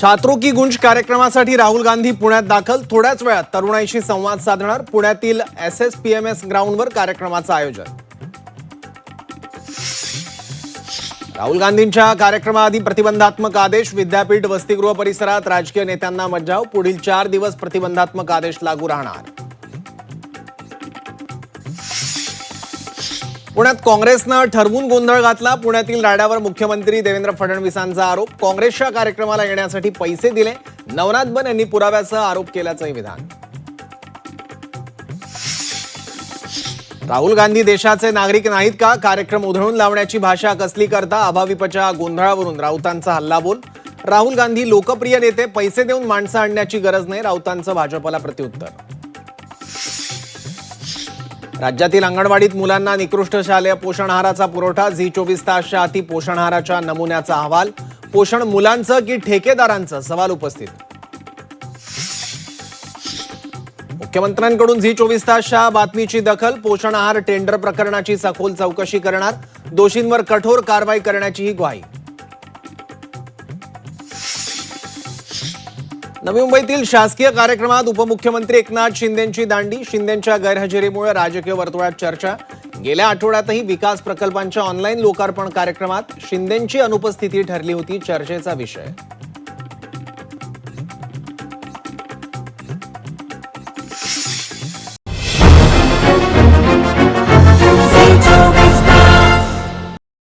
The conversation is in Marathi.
छात्रों की गुंज कार्यक्रमासाठी राहुल गांधी पुण्यात दाखल. थोड्याच वेळात तरुणाईशी संवाद साधणार. पुण्यातील SSPMS ग्राउंडवर कार्यक्रमाचं आयोजन. राहुल गांधींच्या कार्यक्रमाआधी प्रतिबंधात्मक आदेश. विद्यापीठ वसतिगृह परिसरात राजकीय नेत्यांना मज्जाव. पुढील 4 दिवस प्रतिबंधात्मक आदेश लागू राहणार. पुण्यात काँग्रेसनं ठरवून गोंधळ घातला. पुण्यातील राड्यावर मुख्यमंत्री देवेंद्र फडणवीसांचा आरोप. काँग्रेसच्या कार्यक्रमाला येण्यासाठी पैसे दिले. नवनाथ बन यांनी पुराव्यासह आरोप केल्याचंही विधान. राहुल गांधी देशाचे नागरिक नाहीत का? कार्यक्रम उधळून लावण्याची भाषा कसली करता? अभाविपच्या गोंधळावरून राऊतांचा हल्लाबोल. राहुल गांधी लोकप्रिय नेते, पैसे देऊन माणसं आणण्याची गरज नाही. राऊतांचं भाजपला प्रत्युत्तर. राज्यातील अंगणवाडीत मुलांना निकृष्ट शालेय पोषण आहाराचा पुरवठा. झी24 तासच्या हाती पोषण आहाराच्या नमुन्याचा अहवाल. पोषण मुलांचं की ठेकेदारांचं? सवाल उपस्थित. मुख्यमंत्र्यांकडून झी24 तासच्या बातमीची दखल. पोषण आहार टेंडर प्रकरणाची सखोल चौकशी करणार. दोषींवर कठोर कारवाई करण्याचीही ग्वाही. नवी मुंबईतील शासकीय कार्यक्रमात उपमुख्यमंत्री एकनाथ शिंदेंची दांडी. शिंदेंच्या गैरहजेरीमुळे राजकीय वर्तुळात चर्चा. गेल्या आठवड्यातही विकास प्रकल्पांच्या ऑनलाईन लोकार्पण कार्यक्रमात शिंदेंची अनुपस्थिती ठरली होती चर्चेचा विषय.